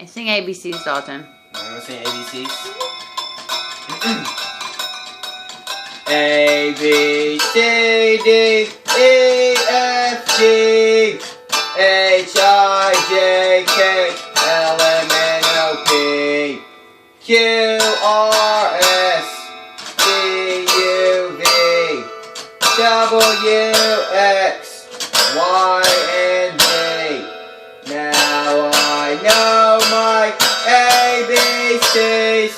Sing ABCs, Dalton. I'm gonna sing ABCs. A B C D E F G H I J K L M N O P Q R S T U V W X Y and Z. Now I know my ABCs.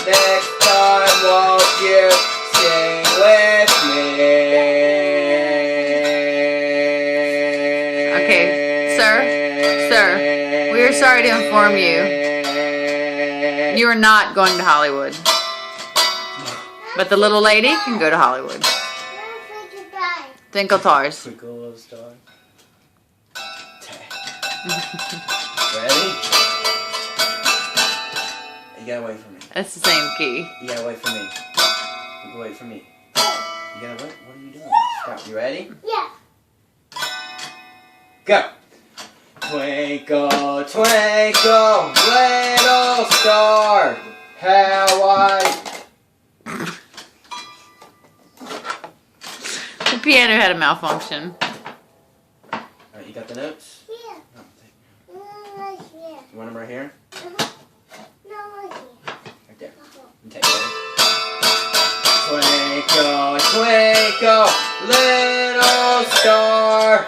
Next time, won't you sing with me? Okay, sir, we are sorry to inform you. You are not going to Hollywood. But the little lady can go to Hollywood. Twinkle stars. Twinkle little star. Ready? You gotta wait for me. That's the same key. You gotta wait for me. You gotta wait for me. You gotta wait. What are you doing? Stop. You ready? Yeah. Go. Twinkle, twinkle, little star, how I... The piano had a malfunction. Alright, you got the notes? Yeah. Oh, Right here. you want them right here? No, right here. Right there. You take it. Twinkle, twinkle, little star,